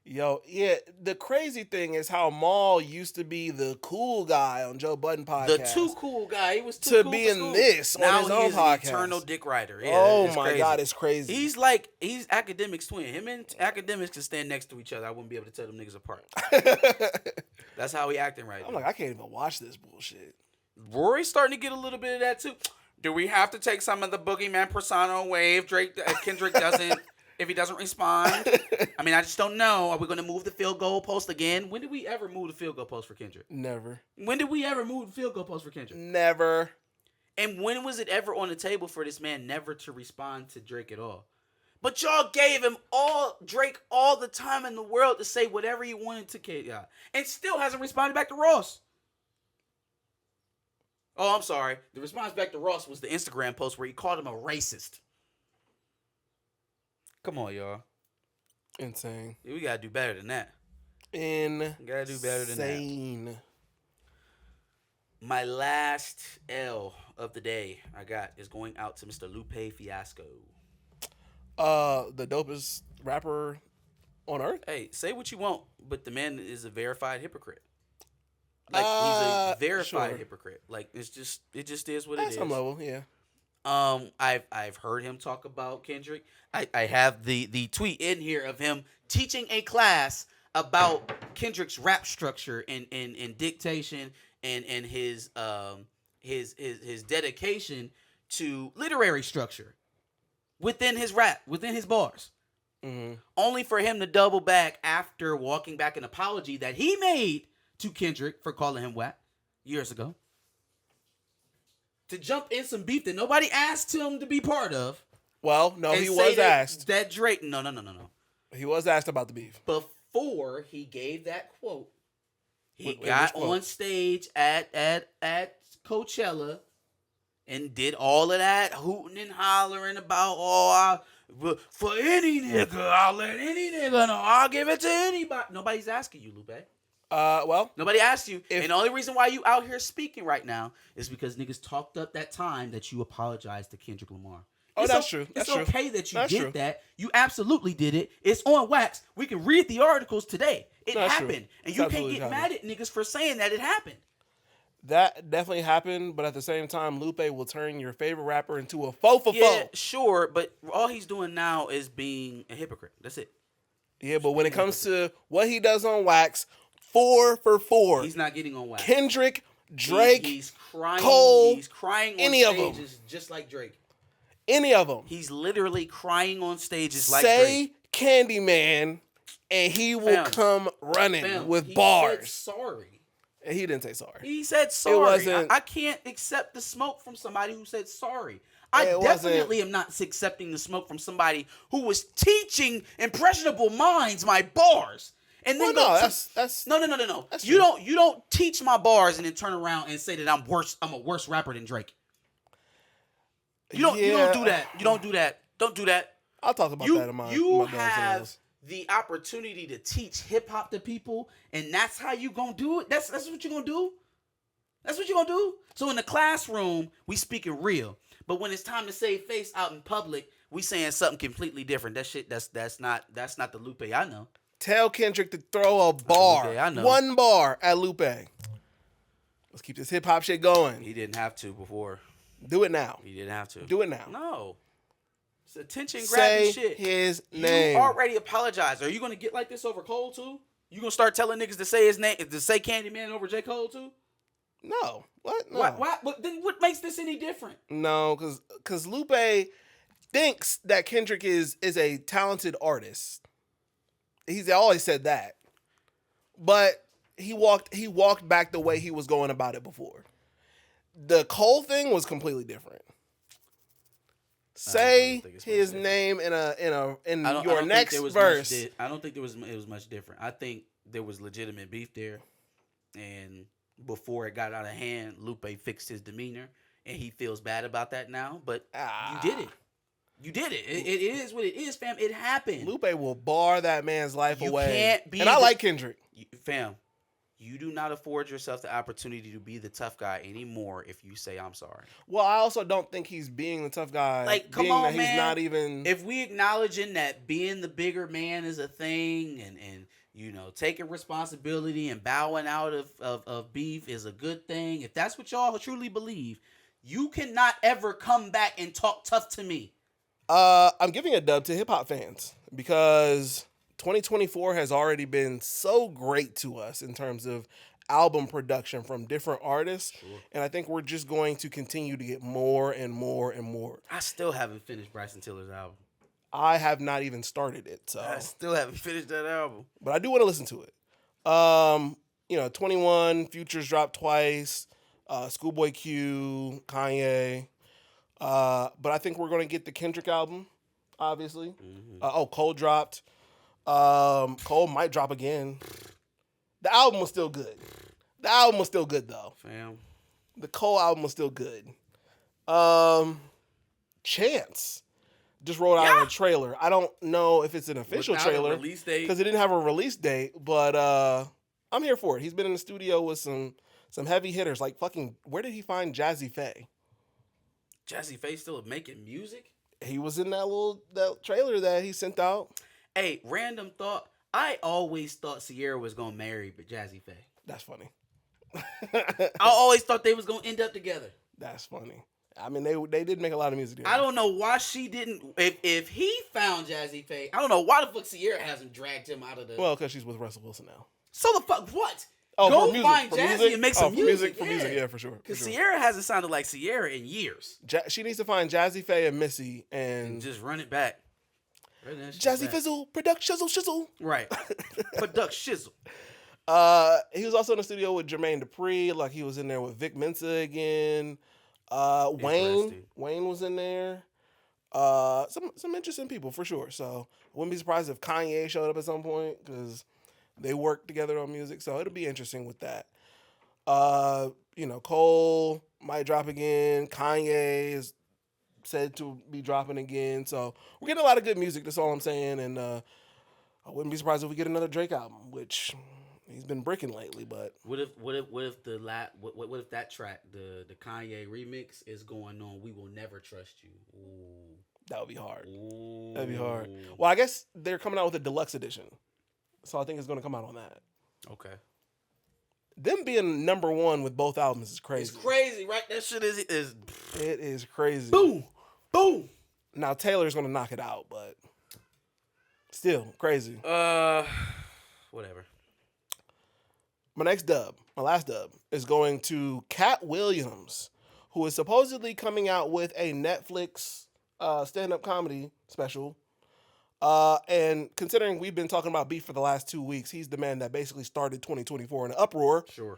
Yo, yeah, the crazy thing is how Maul used to be the cool guy on Joe Budden podcast. The too cool guy. He was too to cool be for in school. this Now on his own he's podcast. An eternal dick rider. Yeah, oh it's my crazy. God, it's crazy. He's Academics twin. Him and Academics can stand next to each other. I wouldn't be able to tell them niggas apart. That's how he acting right now. I'm like, I can't even watch this bullshit. Rory's starting to get a little bit of that too. Do we have to take some of the boogeyman persona away if Kendrick doesn't? If he doesn't respond? I mean, I just don't know. Are we going to move the field goal post again? When did we ever move the field goal post for Kendrick? Never. When did we ever move the field goal post for Kendrick? Never. And when was it ever on the table for this man never to respond to Drake at all? But y'all gave him Drake all the time in the world to say whatever he wanted to K.I. And still hasn't responded back to Ross. Oh, I'm sorry. The response back to Ross was the Instagram post where he called him a racist. Come on, y'all. Insane. We gotta do better than that. Gotta do better than that. Insane. My last L of the day I got is going out to Mr. Lupe Fiasco. The dopest rapper on earth? Hey, say what you want, but the man is a verified hypocrite. Like he's a verified hypocrite. Like it just is what it is. At some level, yeah. I've heard him talk about Kendrick. I have the tweet in here of him teaching a class about Kendrick's rap structure and dictation and his dedication to literary structure within his rap, within his bars. Mm-hmm. Only for him to double back after walking back an apology that he made to Kendrick for calling him whack years ago. To jump in some beef that nobody asked him to be part of. Well, no, he was asked. That Drake, no. He was asked about the beef. Before he gave that quote, he got on stage at Coachella and did all of that hooting and hollering about, for any nigga, I'll let any nigga know. I'll give it to anybody. Nobody's asking you, Lupe. Well, nobody asked you. And the only reason why you out here speaking right now is because niggas talked up that time that you apologized to Kendrick Lamar. That's true. That's it's true. okay that you did that. You absolutely did it. It's on wax. We can read the articles today. It happened. And you can't get mad at niggas for saying that it happened. That definitely happened, but at the same time, Lupe will turn your favorite rapper into a foe. Yeah, sure, but all he's doing now is being a hypocrite. That's it. Yeah, but when it comes to what he does on wax, 4 for 4. He's not getting on wax. Kendrick, Drake, he's crying. Cole, He's crying on any stages of them. just like Drake. Any of them. He's literally crying on stages like Say Drake. Candyman, and he will come running with bars. Said sorry. And he didn't say sorry. He said sorry. It wasn't, I can't accept the smoke from somebody who said sorry. I definitely am not accepting the smoke from somebody who was teaching impressionable minds my bars. And then no. You don't teach my bars and then turn around and say that I'm worse. I'm a worse rapper than Drake. You don't do that. You don't do that. Don't do that. I'll talk about that in my You have the opportunity to teach hip hop to people, and that's how you gonna do it. That's what you're gonna do. That's what you gonna do. So in the classroom, we speaking real, but when it's time to save face out in public, we saying something completely different. That shit, that's not the Lupe I know. Tell Kendrick to throw a bar, I know. 1 bar at Lupe. Let's keep this hip hop shit going. He didn't have to before. Do it now. He didn't have to. Do it now. No. It's attention grabbing Say shit. his name. You already apologized. Are you gonna get like this over Cole too? You gonna start telling niggas to say his name, to say Candyman over J. Cole too? No. What? No. Why? But then what makes this any different? No, because Lupe thinks that Kendrick is a talented artist. He's always said that, but he walked back the way he was going about it before. The Cole thing was completely different. Say his name in your next verse. I don't think it was much different. I think there was legitimate beef there, and before it got out of hand, Lupe fixed his demeanor, and he feels bad about that now. But you did it. You did it. It is what it is, fam. It happened. Lupe will bar that man's life away. Can't be. And I like Kendrick. Fam, you do not afford yourself the opportunity to be the tough guy anymore if you say I'm sorry. Well, I also don't think he's being the tough guy. Like, come being on, that man. He's not even. If we acknowledging that being the bigger man is a thing, and you know, taking responsibility and bowing out of beef is a good thing. If that's what y'all truly believe, you cannot ever come back and talk tough to me. I'm giving a dub to hip hop fans because 2024 has already been so great to us in terms of album production from different artists. Sure. And I think we're just going to continue to get more and more and more. I still haven't finished Bryson Tiller's album. I have not even started it. So I still haven't finished that album. But I do want to listen to it. 21, Futures dropped twice, Schoolboy Q, Kanye. But I think we're going to get the Kendrick album, obviously. Mm-hmm. Cole dropped. Cole might drop again. The album was still good. The album was still good, though. Fam. The Cole album was still good. Chance just rolled out a trailer. I don't know if it's an official trailer because it didn't have a release date, but I'm here for it. He's been in the studio with some heavy hitters. Like fucking, where did he find Jazzy Faye? Jazzy Faye still making music? He was in that trailer that he sent out. Hey, random thought. I always thought Sierra was gonna marry Jazzy Faye. That's funny. I always thought they was gonna end up together. That's funny. I mean, they did make a lot of music together. I don't know why she didn't. If he found Jazzy Faye, I don't know why the fuck Sierra hasn't dragged him out of the. Well, because she's with Russell Wilson now. So the fuck what? Oh, go music, find Jazzy and make some music. For music, yeah, for sure. Because Sierra hasn't sounded like Sierra in years. She needs to find Jazzy Faye and Missy and just run it back. Jazzy Fizzle, product shizzle. Right. Product shizzle. He was also in the studio with Jermaine Dupri. Like he was in there with Vic Mensa again. Wayne was in there. Some interesting people for sure. So I wouldn't be surprised if Kanye showed up at some point because they work together on music. So it'll be interesting with that. Cole might drop again. Kanye is said to be dropping again. So we're getting a lot of good music. That's all I'm saying. And I wouldn't be surprised if we get another Drake album, which he's been bricking lately. But what if that track, the Kanye remix, is going on? We Will Never Trust You. Ooh. That would be hard. Ooh. That'd be hard. Well, I guess they're coming out with a deluxe edition, so I think it's going to come out on that. Okay. Them being number one with both albums is crazy. It's crazy, right? That shit is. It is crazy. Boom. Boom. Now Taylor's going to knock it out, but still crazy. Whatever. My last dub, is going to Cat Williams, who is supposedly coming out with a Netflix stand-up comedy special. And considering we've been talking about beef for the last 2 weeks, he's the man that basically started 2024 in an uproar. Sure.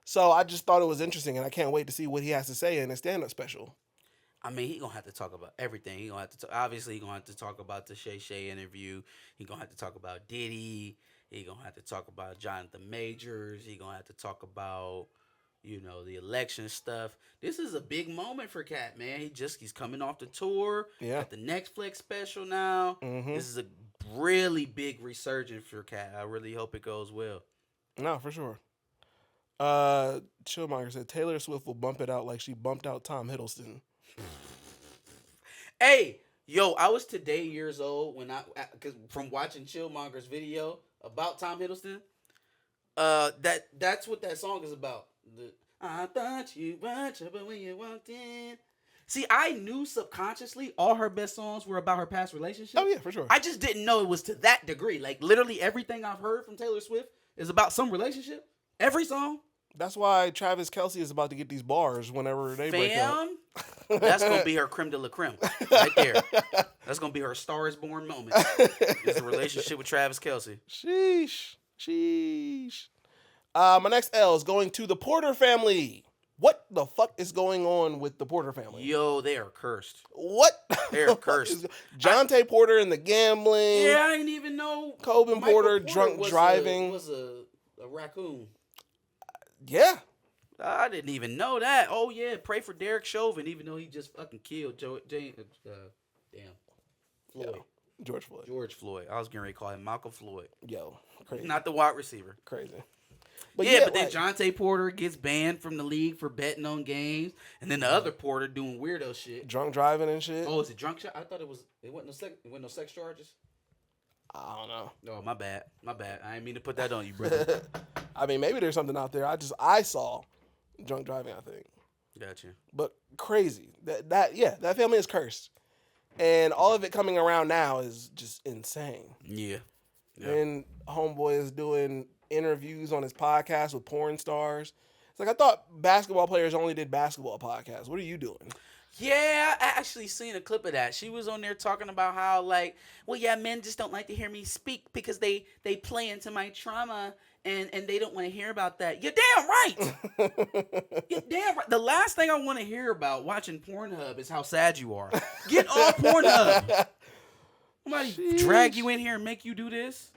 So I just thought it was interesting, and I can't wait to see what he has to say in his stand-up special. I mean, he's going to have to talk about everything. He's going to have to obviously, he's going to have to talk about the Shay Shay interview. He's going to have to talk about Diddy. He's going to have to talk about Jonathan Majors. He's going to have to talk about, the election stuff. This is a big moment for Cat, man. He's coming off the tour. Yeah. Got the Netflix special now. Mm-hmm. This is a really big resurgence for Cat. I really hope it goes well. No, for sure. Chillmonger said Taylor Swift will bump it out like she bumped out Tom Hiddleston. Hey, yo, I was today years old when cause from watching Chillmonger's video about Tom Hiddleston. That's what that song is about. I thought you were trouble when you walked in. See, I knew subconsciously all her best songs were about her past relationship. Oh yeah, for sure. I just didn't know it was to that degree. Like literally everything I've heard from Taylor Swift is about some relationship. Every song. That's why Travis Kelce is about to get these bars whenever they break up. That's gonna be her creme de la creme right there. That's gonna be her Star is Born moment. It's a relationship with Travis Kelce. Sheesh. My next L is going to the Porter family. What the fuck is going on with the Porter family? Yo, they are cursed. What? They're cursed. Jonte Porter and the gambling. Yeah, I didn't even know. Coben Porter drunk driving. Was a raccoon. Yeah. I didn't even know that. Oh yeah, pray for Derek Chauvin, even though he just fucking killed Floyd. Yo, George Floyd. George Floyd. I was getting ready to call him Malcolm Floyd. Yo, crazy. Not the wide receiver. Crazy. But then Jonte Porter gets banned from the league for betting on games, and then the other Porter doing weirdo shit. Drunk driving and shit. Oh, is it drunk shit? I thought it wasn't no sex charges. I don't know. Oh, my bad. I didn't mean to put that on you, brother. I mean, maybe there's something out there. I saw drunk driving, I think. Gotcha. But crazy. That family is cursed. And all of it coming around now is just insane. Yeah. And homeboy is doing interviews on his podcast with porn stars. It's like, I thought basketball players only did basketball podcasts. What are you doing? Yeah, I actually seen a clip of that. She was on there talking about how, like, well, yeah, men just don't like to hear me speak because they play into my trauma and they don't want to hear about that. You're damn right. You're damn right. The last thing I want to hear about watching Pornhub is how sad you are. Get off Pornhub. Somebody drag you in here and make you do this?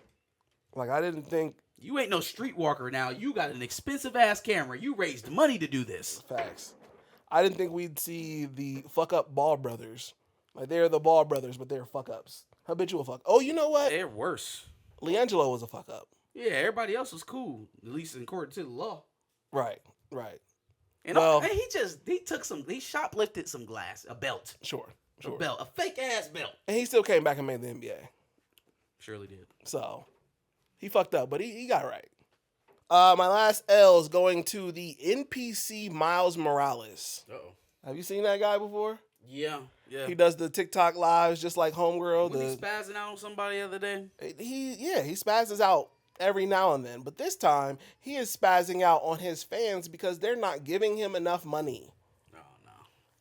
Like, I didn't think. You ain't no streetwalker now. You got an expensive ass camera. You raised money to do this. Facts. I didn't think we'd see the fuck up Ball brothers. Like, they're the Ball brothers, but they're fuck ups. Habitual fuck. Oh, you know what? They're worse. LiAngelo was a fuck up. Yeah, everybody else was cool, at least according to the law. Right. And he shoplifted some glass, a belt. Sure. A belt, a fake ass belt. And he still came back and made the NBA. Surely did. So, he fucked up, but he got it right. My last L is going to the NPC Miles Morales. Uh-oh. Have you seen that guy before? Yeah. He does the TikTok lives just like Homegirl. Was he spazzing out on somebody the other day? He spazzes out every now and then. But this time, he is spazzing out on his fans because they're not giving him enough money. Oh, no.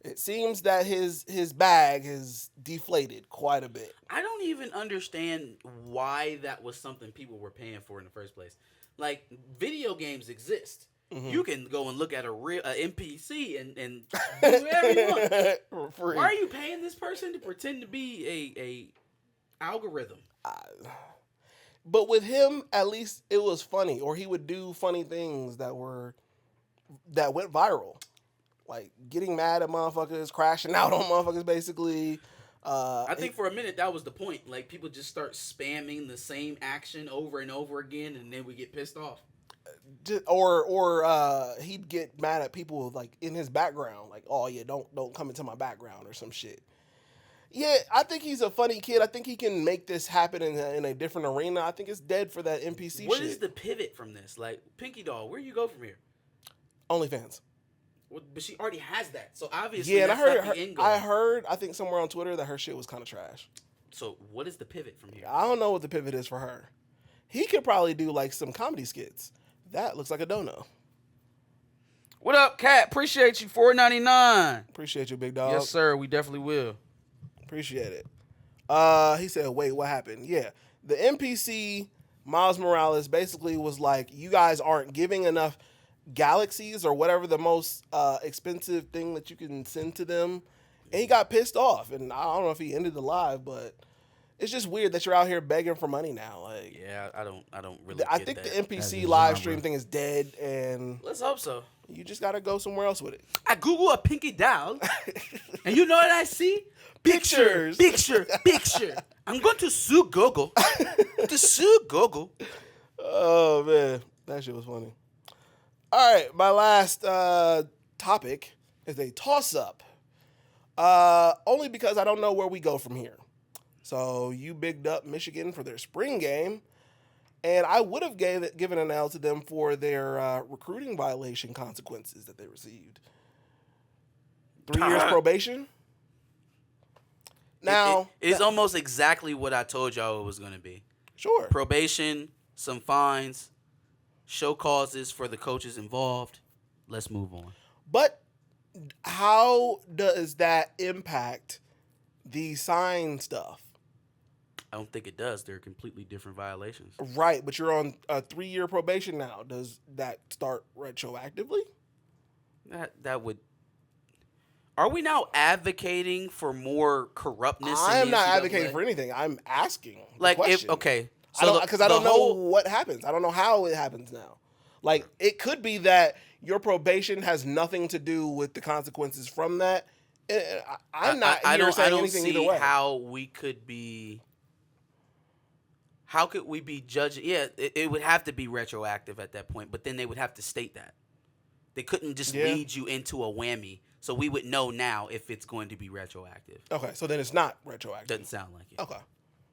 It seems that his bag has deflated quite a bit. I don't even understand why that was something people were paying for in the first place. Like, video games exist. Mm-hmm. You can go and look at a real NPC and do whatever you want. Free. Why are you paying this person to pretend to be a algorithm? But with him, at least it was funny, or he would do funny things that went viral, like getting mad at motherfuckers, crashing out on motherfuckers, basically. I think for a minute that was the point. Like, people just start spamming the same action over and over again, and then we get pissed off. Or he'd get mad at people like in his background, like, oh yeah, don't come into my background or some shit. Yeah, I think he's a funny kid. I think he can make this happen in a different arena. I think it's dead for that NPC What shit. is the pivot from this? Like, Pinky Doll, where do you go from here? OnlyFans. Well, but she already has that, so obviously yeah, and I heard, I think somewhere on Twitter that her shit was kind of trash. So what is the pivot from here? I don't know what the pivot is for her. He could probably do like some comedy skits. That looks like a dono. What up, Cat? Appreciate you. $4.99. Appreciate you, big dog. Yes, sir. We definitely will. Appreciate it. He said, wait, what happened? Yeah. The NPC, Miles Morales, basically was like, you guys aren't giving enough galaxies or whatever the most expensive thing that you can send to them. And he got pissed off. And I don't know if he ended the live, but it's just weird that you're out here begging for money now. Like, yeah, I don't really. I think the NPC live stream thing is dead, and let's hope so. You just gotta go somewhere else with it. I Google a Pinky Doll, and you know what I see? Pictures. I'm going to sue Google. Oh man, that shit was funny. All right, my last topic is a toss-up. Only because I don't know where we go from here. So you bigged up Michigan for their spring game, and I would have given an L to them for their recruiting violation consequences that they received. 3 years probation. Now it's almost exactly what I told y'all it was going to be. Sure. Probation, some fines, show causes for the coaches involved. Let's move on. But how does that impact the sign stuff? I don't think it does. They're completely different violations. Right, but you're on a 3-year probation now. Does that start retroactively? That would. Are we now advocating for more corruptness? I am not NCAA? advocating for anything. I'm asking. Like, the question. okay. Because I don't know what happens. I don't know how it happens now. Like, it could be that your probation has nothing to do with the consequences from that. I'm not saying anything either way. How we could be. How could we be judging? Yeah, it would have to be retroactive at that point, but then they would have to state that. They couldn't just lead you into a whammy, so we would know now if it's going to be retroactive. Okay, so then it's not retroactive. Doesn't sound like it. Okay.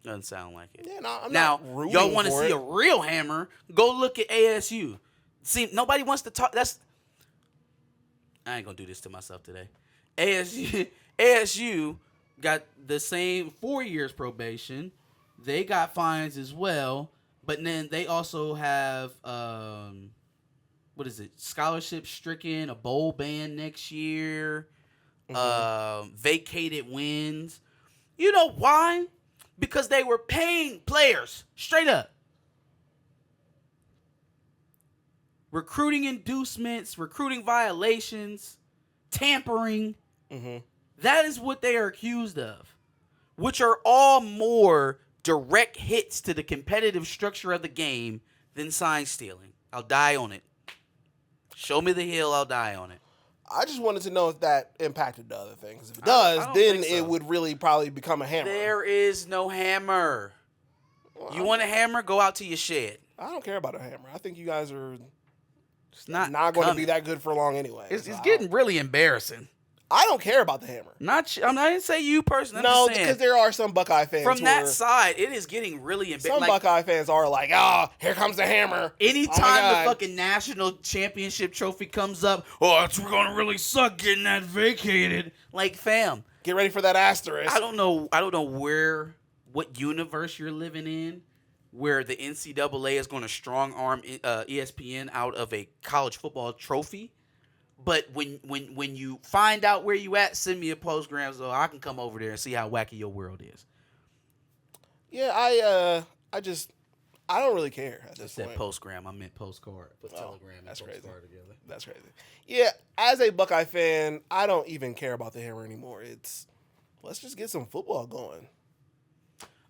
Doesn't sound like it. Yeah, no, I'm now, not rooting y'all want to for see it. a real hammer? Go look at ASU. See, nobody wants to talk. I ain't gonna do this to myself today. ASU got the same 4 years probation. They got fines as well, but then they also have what is it? Scholarship stricken, a bowl ban next year, vacated wins. You know why? Because they were paying players straight up. Recruiting inducements, recruiting violations, tampering. That is what they are accused of, which are all more direct hits to the competitive structure of the game than sign stealing. I'll die on it. Show me the hill, I'll die on it. I just wanted to know if that impacted the other things. If it does, I don't then think so. it would really probably become a hammer. There is no hammer. You want a hammer? Go out to your shed. I don't care about a hammer. I think you guys are It's not going to coming. be that good for long anyway. It's So getting really embarrassing. I don't care about the hammer. I didn't say you personally. No, I'm just saying, because there are some Buckeye fans from who that are, side, it is getting really some embarrassing. Buckeye fans are like, here comes the hammer. Anytime Oh my God. the fucking national championship trophy comes up, we're gonna really suck getting that vacated. Like, fam, Get ready for that asterisk. I don't know what universe you're living in, where the NCAA is going to strong arm ESPN out of a college football trophy. But when you find out where you at, send me a postgram so I can come over there and see how wacky your world is. Yeah, I don't really care at I this said point. postgram, I meant postcard. Put telegram and that's crazy. postcard together. That's crazy. Yeah, as a Buckeye fan, I don't even care about the hammer anymore. Let's just get some football going.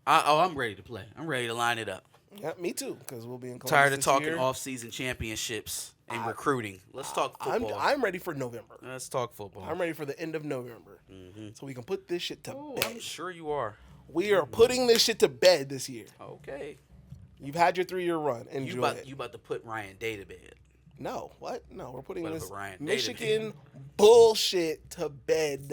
I'm ready to play. I'm ready to line it up. Yeah, me too, because we'll be in Columbus Tired of this talking year. off-season championships and recruiting. Let's talk football. I'm ready for November. Let's talk football. I'm ready for the end of November, so we can put this shit to bed. I'm sure you are. We are putting this shit to bed this year. Okay. You've had your 3-year run. Enjoy it. You about to put Ryan Day to bed. No, what? No, we're putting About to this put Ryan Day to Michigan bullshit to bed.